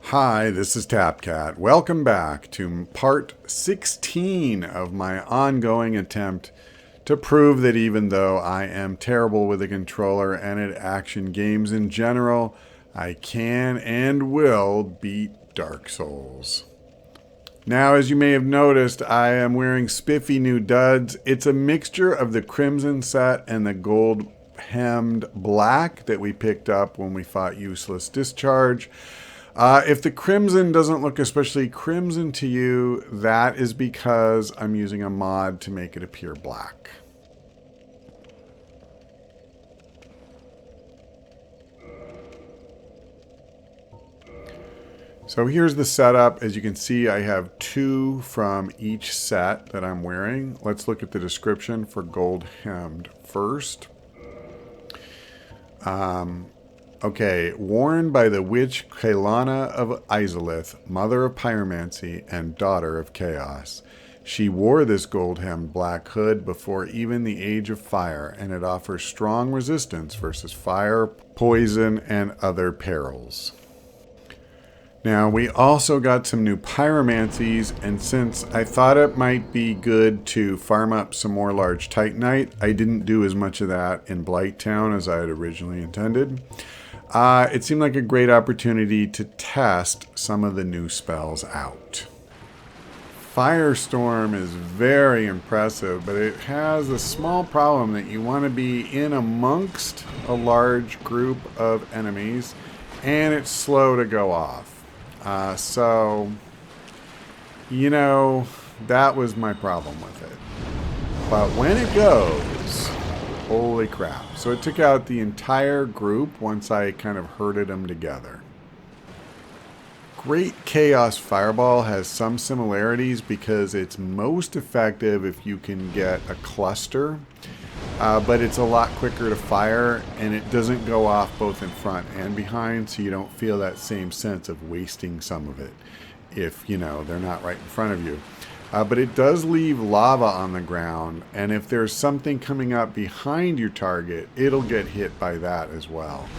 Hi, this is TapCat. Welcome back to part 16 of my ongoing attempt to prove that even though I am terrible with a controller and at action games in general, I can and will beat Dark Souls. Now, as you may have noticed, I am wearing spiffy new duds. It's a mixture of the Crimson set and the gold hemmed black that we picked up when we fought Useless Discharge. If the crimson doesn't look especially crimson to you, that is because I'm using a mod to make it appear black. So here's the setup. As you can see, I have two from each set that I'm wearing. Let's look at the description for gold hemmed first. Okay, worn by the witch Kaelana of Izalith, mother of pyromancy and daughter of chaos. She wore this gold-hemmed black hood before even the Age of Fire, and it offers strong resistance versus fire, poison, and other perils. Now, we also got some new pyromancies, and since I thought it might be good to farm up some more large titanite, I didn't do as much of that in Blighttown as I had originally intended. It seemed like a great opportunity to test some of the new spells out. Firestorm is very impressive, but it has a small problem that you want to be in amongst a large group of enemies, and it's slow to go off. So, you know, that was my problem with it. But when it goes, holy crap. So it took out the entire group once I kind of herded them together. Great Chaos Fireball has some similarities because it's most effective if you can get a cluster, but it's a lot quicker to fire and it doesn't go off both in front and behind, so you don't feel that same sense of wasting some of it if, you know, they're not right in front of you. But it does leave lava on the ground, and if there's something coming up behind your target, it'll get hit by that as well.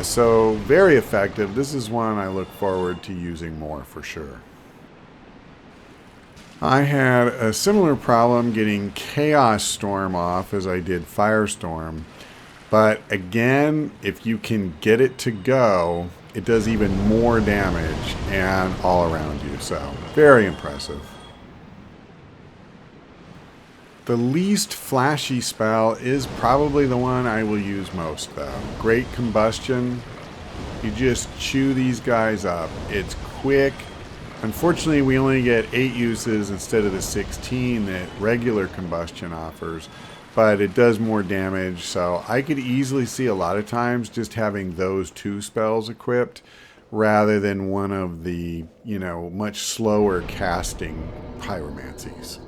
So very effective. This is one I look forward to using more for sure. I had a similar problem getting Chaos Storm off as I did Firestorm. But again, if you can get it to go, it does even more damage and all around you. So very impressive. The least flashy spell is probably the one I will use most though. Great Combustion. You just chew these guys up. It's quick. Unfortunately, we only get 8 uses instead of the 16 that regular Combustion offers, but it does more damage, so I could easily see a lot of times just having those 2 spells equipped rather than one of the, you know, much slower casting pyromancies.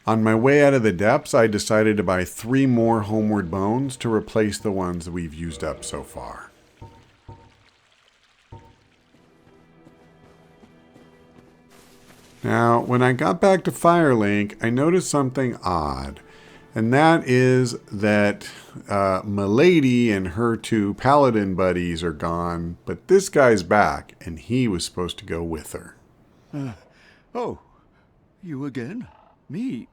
On my way out of the depths, I decided to buy 3 more Homeward Bones to replace the ones that we've used up so far. Now, when I got back to Firelink, I noticed something odd, and that is that Milady and her 2 paladin buddies are gone, but this guy's back, and he was supposed to go with her. Oh, you again? Me?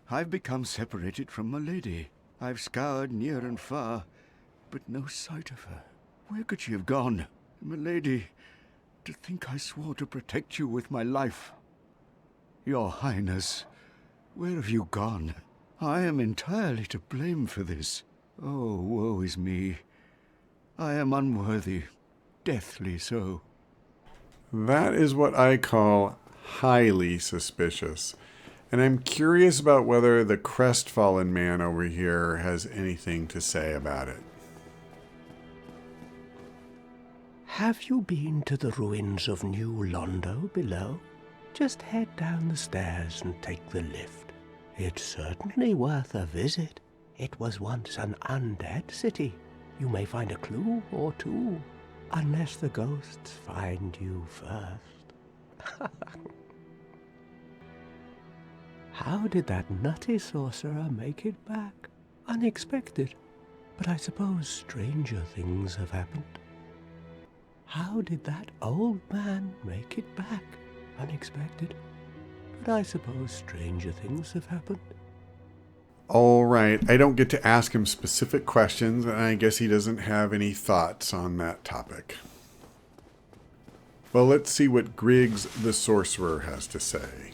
I've become separated from Milady. I've scoured near and far, but no sight of her. Where could she have gone? Milady, to think I swore to protect you with my life. Your Highness, where have you gone? I am entirely to blame for this. Oh, woe is me. I am unworthy, deathly so. That is what I call highly suspicious. And I'm curious about whether the crestfallen man over here has anything to say about it. Have you been to the ruins of New Londo below? Just head down the stairs and take the lift. It's certainly worth a visit. It was once an undead city. You may find a clue or 2, unless the ghosts find you first. How did that nutty sorcerer make it back? Unexpected. But I suppose stranger things have happened. How did that old man make it back? Unexpected. But I suppose stranger things have happened. All right. I don't get to ask him specific questions, and I guess he doesn't have any thoughts on that topic. Well, let's see what Griggs the Sorcerer has to say.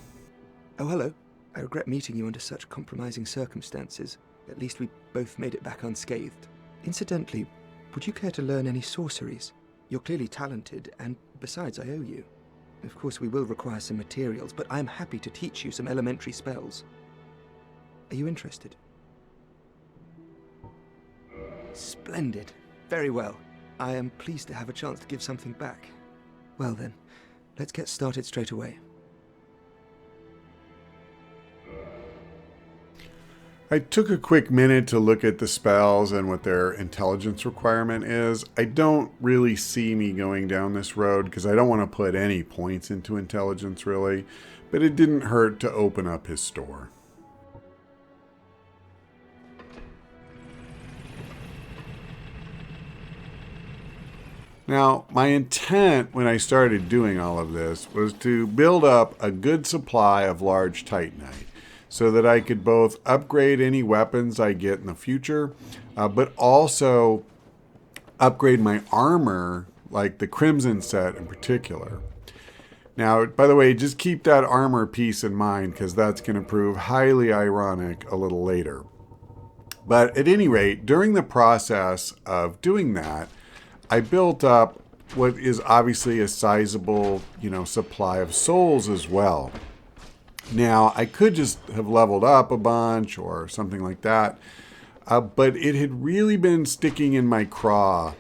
Oh, hello. I regret meeting you under such compromising circumstances. At least we both made it back unscathed. Incidentally, would you care to learn any sorceries? You're clearly talented, and besides, I owe you. Of course, we will require some materials, but I'm happy to teach you some elementary spells. Are you interested? Splendid. Very well. I am pleased to have a chance to give something back. Well then, let's get started straight away. I took a quick minute to look at the spells and what their intelligence requirement is. I don't really see me going down this road because I don't want to put any points into intelligence really, but it didn't hurt to open up his store. Now, my intent when I started doing all of this was to build up a good supply of large titanite, so that I could both upgrade any weapons I get in the future, but also upgrade my armor, like the Crimson set in particular. Now, by the way, just keep that armor piece in mind, because that's going to prove highly ironic a little later. But at any rate, during the process of doing that, I built up what is obviously a sizable, supply of souls as well. Now, I could just have leveled up a bunch or something like that, but it had really been sticking in my craw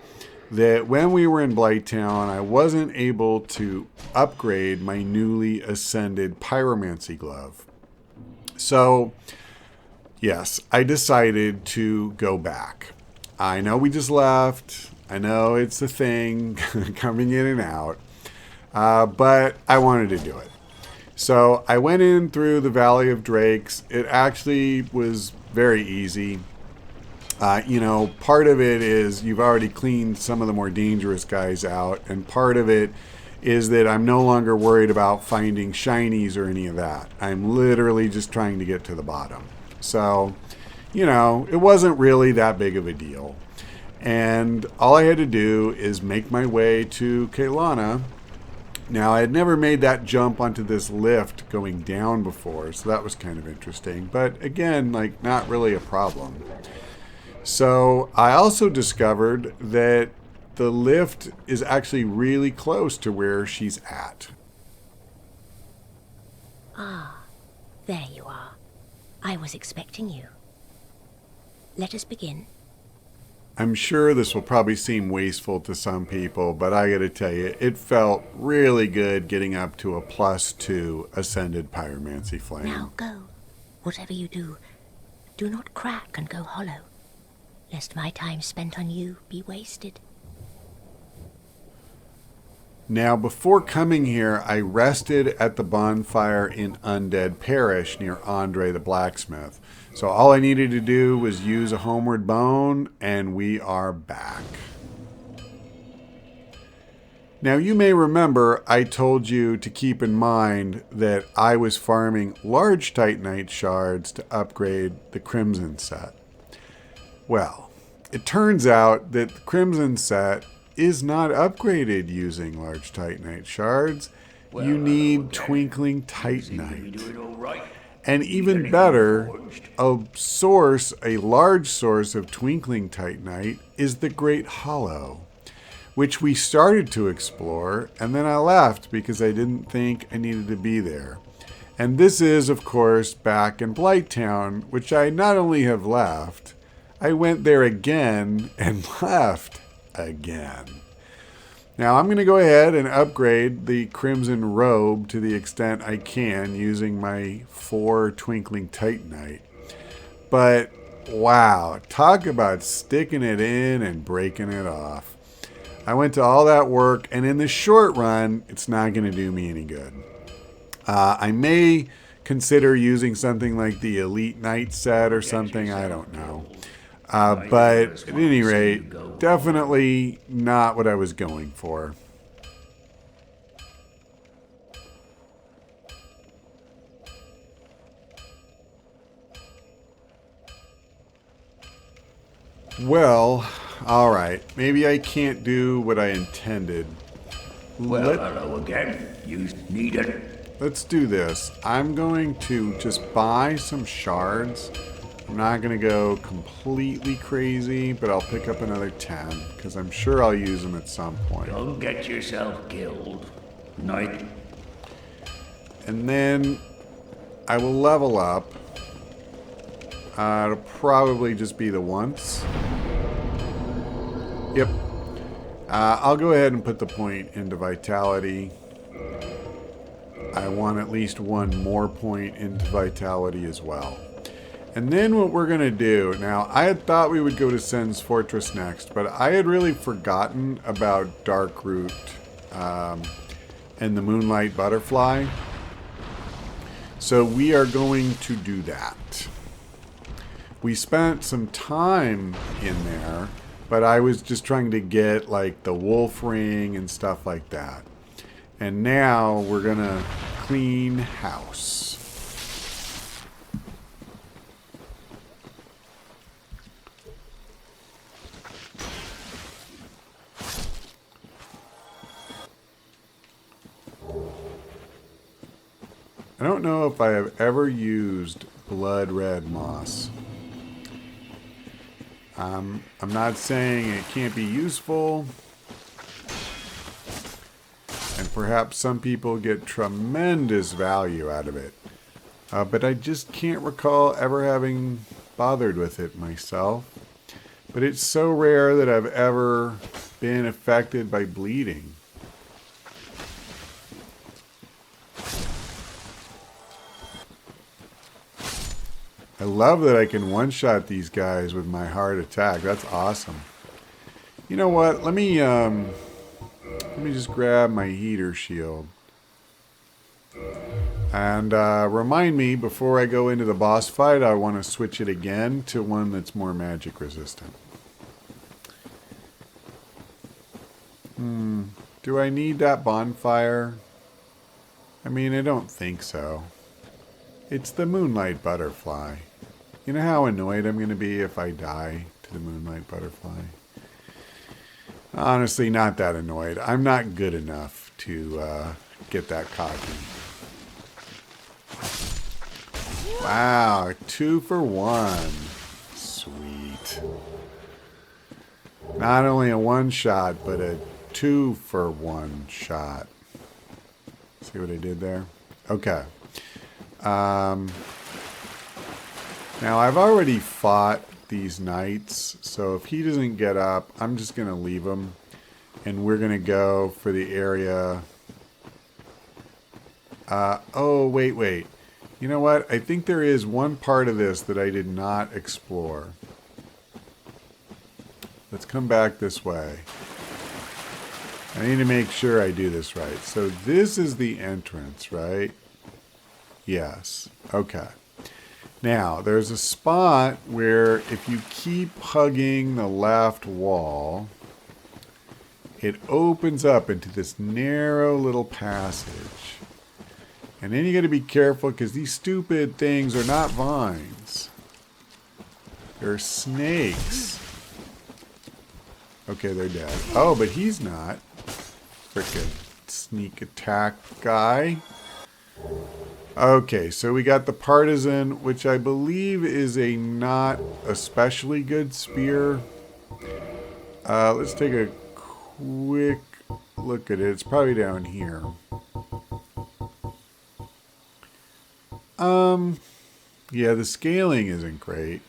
that when we were in Blighttown, I wasn't able to upgrade my newly ascended pyromancy glove. So, yes, I decided to go back. I know we just left. I know it's a thing coming in and out, but I wanted to do it. So I went in through the Valley of Drakes. It actually was very easy. Part of it is you've already cleaned some of the more dangerous guys out, and part of it is that I'm no longer worried about finding shinies or any of that. I'm literally just trying to get to the bottom. So, it wasn't really that big of a deal. And all I had to do is make my way to Kailana. Now, I had never made that jump onto this lift going down before, so that was kind of interesting. But again, not really a problem. So I also discovered that the lift is actually really close to where she's at. Ah, there you are. I was expecting you. Let us begin. I'm sure this will probably seem wasteful to some people, but I gotta tell you, it felt really good getting up to a +2 Ascended Pyromancy Flame. Now go. Whatever you do, do not crack and go hollow, lest my time spent on you be wasted. Now, before coming here, I rested at the bonfire in Undead Parish near Andre the Blacksmith. So all I needed to do was use a homeward bone, and we are back. Now, you may remember I told you to keep in mind that I was farming large titanite shards to upgrade the Crimson set. Well, it turns out that the Crimson set is not upgraded using large titanite shards. You need twinkling titanite. And even better, a large source of twinkling titanite is the Great Hollow, which we started to explore, and then I left because I didn't think I needed to be there. And this is, of course, back in Blighttown, which I not only have left, I went there again and left again. Now I'm going to go ahead and upgrade the Crimson Robe to the extent I can using my 4 Twinkling Titanite. But wow, talk about sticking it in and breaking it off. I went to all that work, and in the short run, it's not going to do me any good. I may consider using something like the Elite Knight set or something, I don't know. But at any rate, definitely not what I was going for. Well, alright. Maybe I can't do what I intended. Well, hello again. You need it. Let's do this. I'm going to just buy some shards. I'm not going to go completely crazy, but I'll pick up another 10, because I'm sure I'll use them at some point. Don't get yourself killed. Night. And then I will level up. It'll probably just be the once. Yep. I'll go ahead and put the point into vitality. I want at least one more point into vitality as well. And then what we're going to do... Now, I had thought we would go to Sen's Fortress next, but I had really forgotten about Darkroot and the Moonlight Butterfly. So we are going to do that. We spent some time in there, but I was just trying to get like the wolf ring and stuff like that. And now we're gonna clean house. I don't know if I have ever used blood red moss. I'm not saying it can't be useful, and perhaps some people get tremendous value out of it, but I just can't recall ever having bothered with it myself. But it's so rare that I've ever been affected by bleeding. I love that I can one-shot these guys with my heart attack. That's awesome. You know what? Let me just grab my heater shield. And remind me, before I go into the boss fight, I want to switch it again to one that's more magic resistant. Do I need that bonfire? I mean, I don't think so. It's the Moonlight Butterfly. You know how annoyed I'm going to be if I die to the Moonlight Butterfly? Honestly, not that annoyed. I'm not good enough to get that cocky. Wow, 2 for 1. Sweet. Not only a one shot, but a 2 for 1 shot. See what I did there? Okay. Now, I've already fought these knights, so if he doesn't get up, I'm just going to leave him, and we're going to go for the area. Oh, wait. You know what? I think there is one part of this that I did not explore. Let's come back this way. I need to make sure I do this right. So this is the entrance, right? Yes. Okay. Now, there's a spot where if you keep hugging the left wall, it opens up into this narrow little passage. And then you got to be careful because these stupid things are not vines. They're snakes. Okay, they're dead. Oh, but he's not. Frickin' sneak attack guy. Okay, so we got the partisan, which I believe is a not especially good spear. Let's take a quick look at it. It's probably down here. Yeah, the scaling isn't great.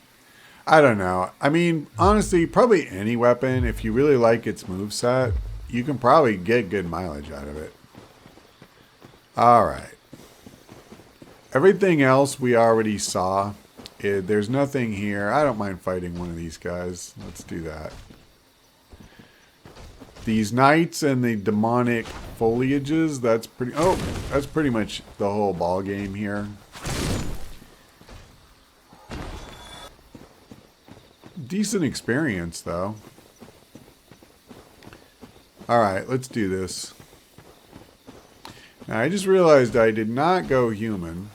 I don't know. I mean, honestly, probably any weapon, if you really like its moveset, you can probably get good mileage out of it. Alright. Everything else we already saw. There's nothing here. I don't mind fighting one of these guys. Let's do that. These knights and the demonic foliages, that's pretty much the whole ball game here. decent experience, though. Alright, let's do this. Now, I just realized I did not go human.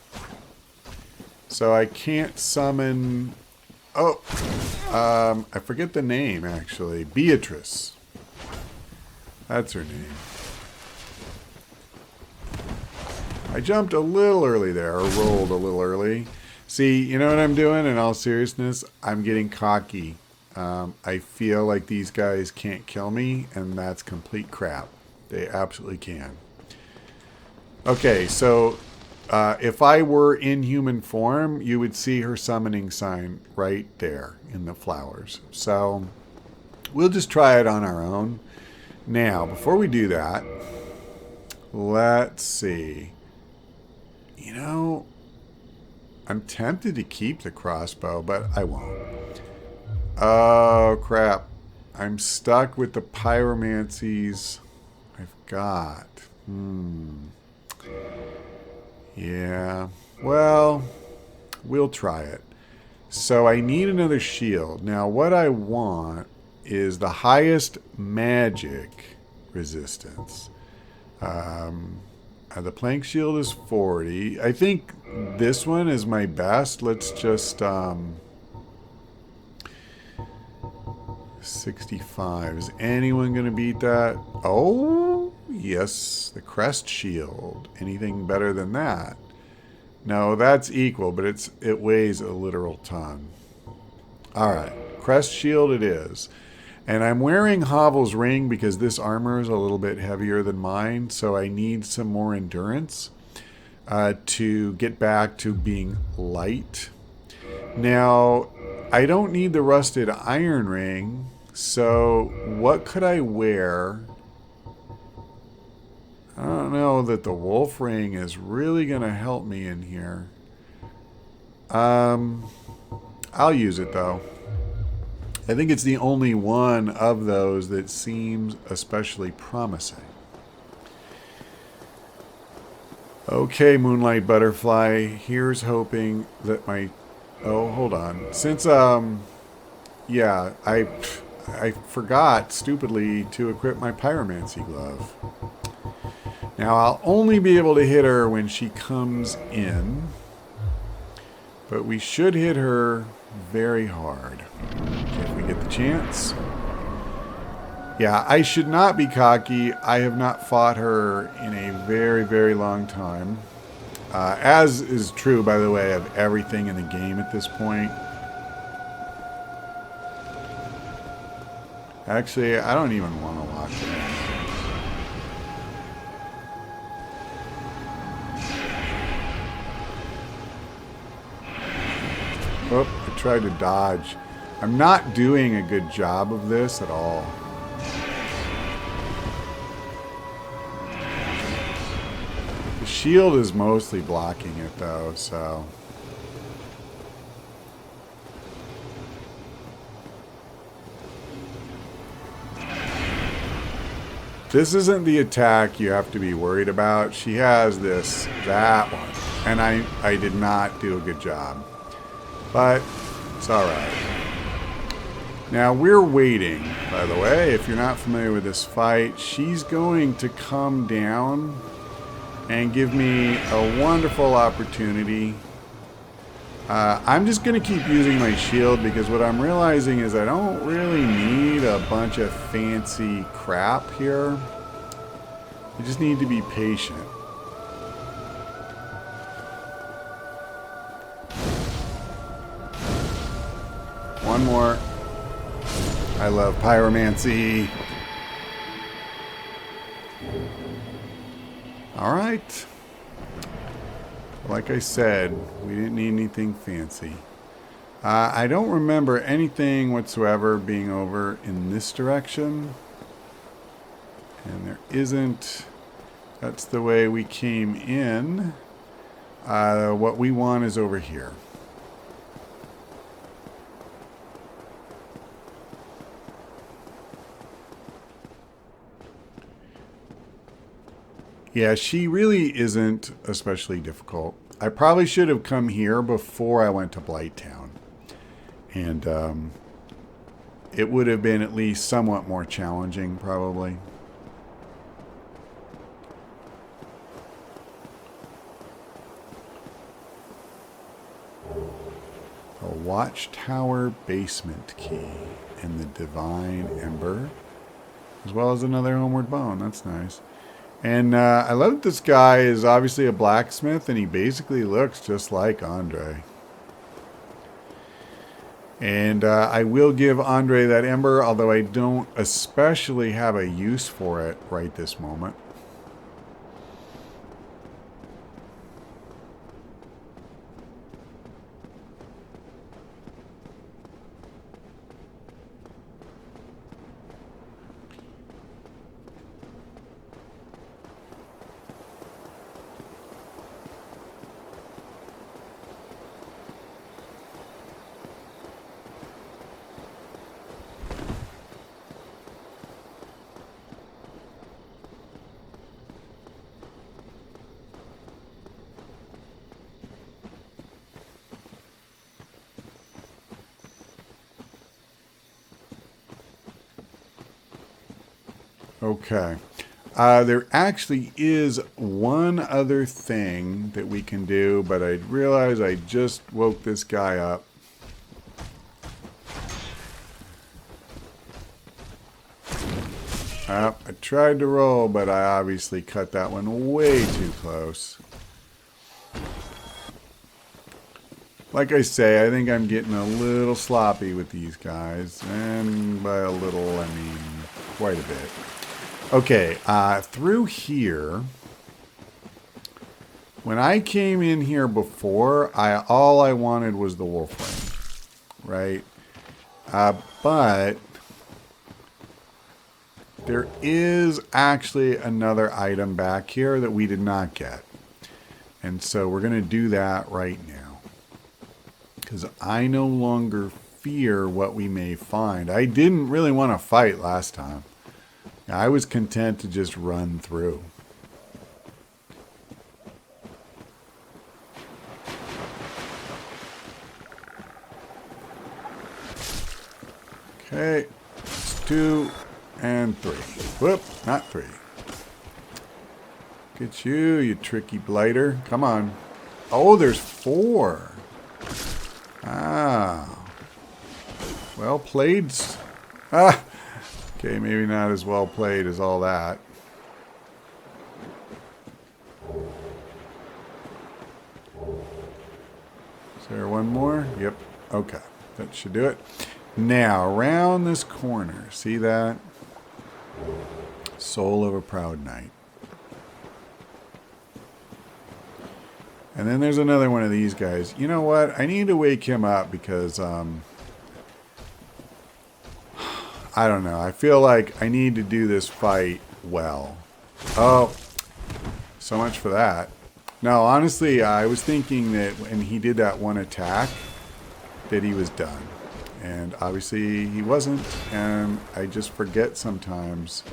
So I can't summon... Oh! I forget the name, actually. Beatrice. That's her name. I jumped a little early there, or rolled a little early. See, you know what I'm doing? In all seriousness, I'm getting cocky. I feel like these guys can't kill me, and that's complete crap. They absolutely can. Okay, so if I were in human form, you would see her summoning sign right there in the flowers. So we'll just try it on our own. Now, before we do that, let's see. You know, I'm tempted to keep the crossbow, but I won't. Oh, crap. I'm stuck with the pyromancies I've got. Yeah. Well, we'll try it. So I need another shield. Now, what I want is the highest magic resistance. The plank shield is 40. I think this one is my best. Let's just... 65. Is anyone going to beat that? Oh, yes. The crest shield. Anything better than that? No, that's equal, but it weighs a literal ton. Alright. Crest shield it is. And I'm wearing Hovel's ring because this armor is a little bit heavier than mine, so I need some more endurance to get back to being light. Now, I don't need the rusted iron ring, so what could I wear? I don't know that the wolf ring is really going to help me in here. I'll use it though. I think it's the only one of those that seems especially promising. Okay, Moonlight Butterfly, here's hoping that my... Oh, hold on. Since, yeah, I forgot, stupidly, to equip my pyromancy glove. Now, I'll only be able to hit her when she comes in. But we should hit her very hard if we get the chance. Yeah, I should not be cocky. I have not fought her in a very, very long time. As is true, by the way, of everything in the game at this point. Actually, I don't even want to watch it. Oh, I tried to dodge. I'm not doing a good job of this at all. The shield is mostly blocking it though, so... This isn't the attack you have to be worried about. She has that one. And I did not do a good job. But it's alright. Now we're waiting, by the way. If you're not familiar with this fight, she's going to come down and give me a wonderful opportunity. I'm just going to keep using my shield because what I'm realizing is I don't really need a bunch of fancy crap here. I just need to be patient. One more. I love pyromancy. Alright. Like I said, we didn't need anything fancy. I don't remember anything whatsoever being over in this direction. And there isn't. That's the way we came in. What we want is over here. Yeah, she really isn't especially difficult. I probably should have come here before I went to Blighttown. And it would have been at least somewhat more challenging, probably. A watchtower basement key and the divine ember, as well as another homeward bone. That's nice. And I love that this guy is obviously a blacksmith, and he basically looks just like Andre. And I will give Andre that ember, although I don't especially have a use for it right this moment. Okay. There actually is one other thing that we can do, but I realize I just woke this guy up. I tried to roll, but I obviously cut that one way too close. Like I say, I think I'm getting a little sloppy with these guys. And by a little, I mean quite a bit. Okay, through here, when I came in here before, all I wanted was the wolf ring, right? But there is actually another item back here that we did not get. And so we're going to do that right now. Because I no longer fear what we may find. I didn't really want to fight last time. I was content to just run through. Okay, it's 2 and 3. Whoop, not 3. Look at you, you tricky blighter. Come on. Oh, there's 4. Ah. Well played. Ah. Okay, maybe not as well played as all that. Is there one more? Yep. Okay. That should do it. Now, around this corner. See that? Soul of a Proud Knight. And then there's another one of these guys. You know what? I need to wake him up because, I don't know. I feel like I need to do this fight well. Oh, so much for that. No, honestly, I was thinking that when he did that one attack, that he was done. And obviously he wasn't. And I just forget sometimes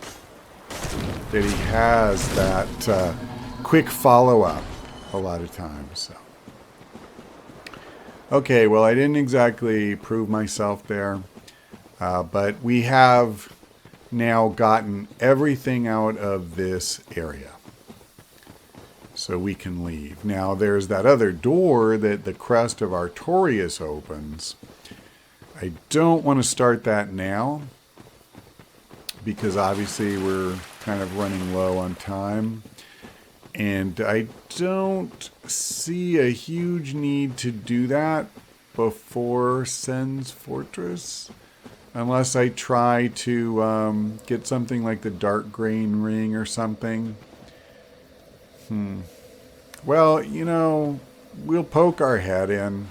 that he has that quick follow-up a lot of times. So. Okay, well, I didn't exactly prove myself there. But we have now gotten everything out of this area. So we can leave. Now there's that other door that the crest of Artorias opens. I don't want to start that now. Because obviously we're kind of running low on time. And I don't see a huge need to do that before Sen's Fortress. Unless I try to get something like the Dark Grain Ring or something. Well, you know, we'll poke our head in.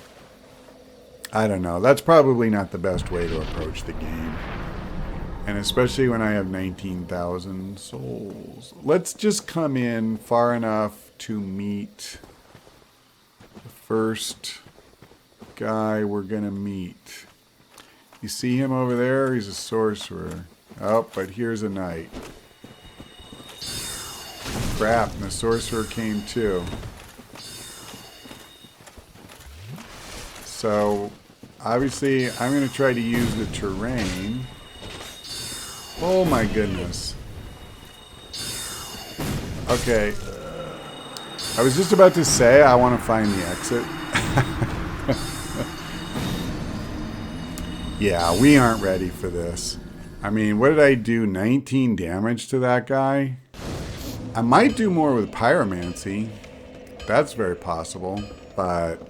I don't know. That's probably not the best way to approach the game. And especially when I have 19,000 souls. Let's just come in far enough to meet the first guy we're going to meet. You see him over there? He's a sorcerer. Oh, but here's a knight. Crap, and the sorcerer came too. So, Obviously, I'm going to try to use the terrain. Oh my goodness. Okay. I was just about to say I want to find the exit. Yeah, we aren't ready for this. I mean, what did I do? 19 damage to that guy? I might do more with pyromancy. That's very possible. But,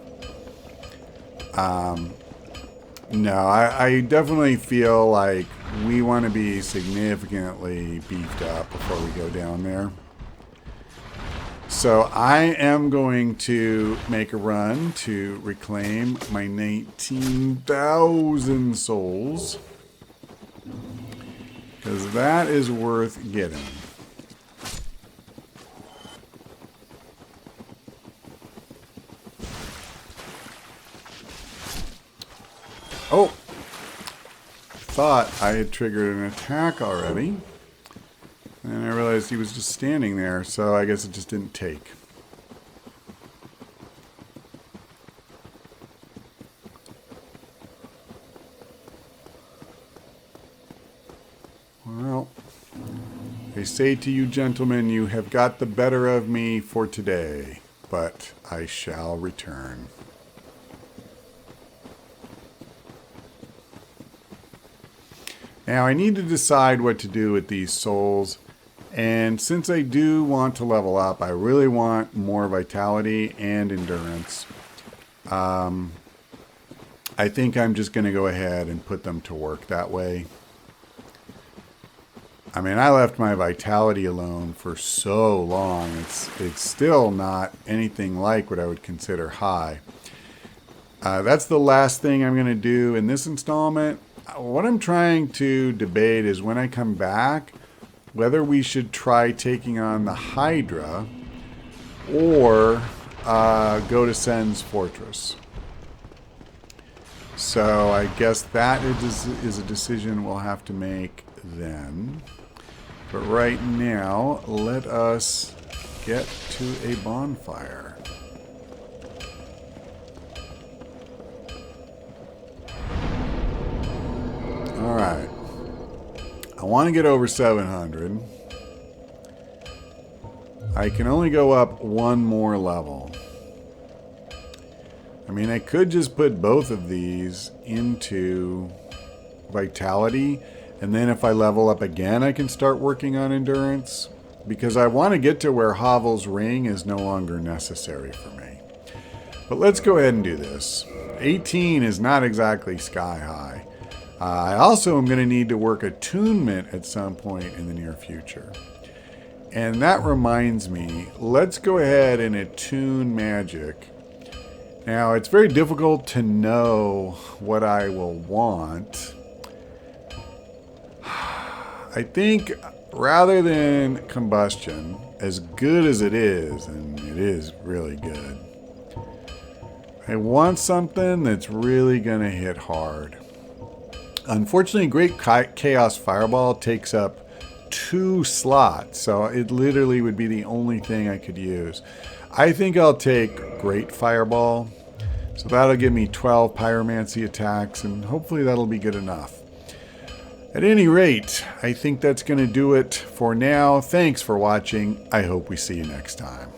no, I definitely feel like we want to be significantly beefed up before we go down there. So I am going to make a run to reclaim my 19,000 souls. Because that is worth getting. Oh! Thought I had triggered an attack already. And I realized he was just standing there, so I guess it just didn't take. Well, I say to you gentlemen, you have got the better of me for today, but I shall return. Now I need to decide what to do with these souls. And since I do want to level up, I really want more vitality and endurance. I think I'm just going to go ahead and put them to work that way. I mean, I left my vitality alone for so long. It's still not anything like what I would consider high. That's the last thing I'm going to do in this installment. What I'm trying to debate is when I come back, whether we should try taking on the Hydra or go to Sen's Fortress. So I guess that is a decision we'll have to make then. But right now, let us get to a bonfire. Alright. I want to get over 700. I can only go up one more level. I mean, I could just put both of these into vitality, and then if I level up again, I can start working on endurance, because I want to get to where Havel's ring is no longer necessary for me. But let's go ahead and do this. 18 is not exactly sky high. I also am going to need to work attunement at some point in the near future. And that reminds me, let's go ahead and attune magic. Now, it's very difficult to know what I will want. I think rather than combustion, as good as it is, and it is really good, I want something that's really going to hit hard. Unfortunately, Great Chaos Fireball takes up 2 slots, so it literally would be the only thing I could use. I think I'll take Great Fireball, so that'll give me 12 Pyromancy attacks, and hopefully that'll be good enough. At any rate, I think that's going to do it for now. Thanks for watching. I hope we see you next time.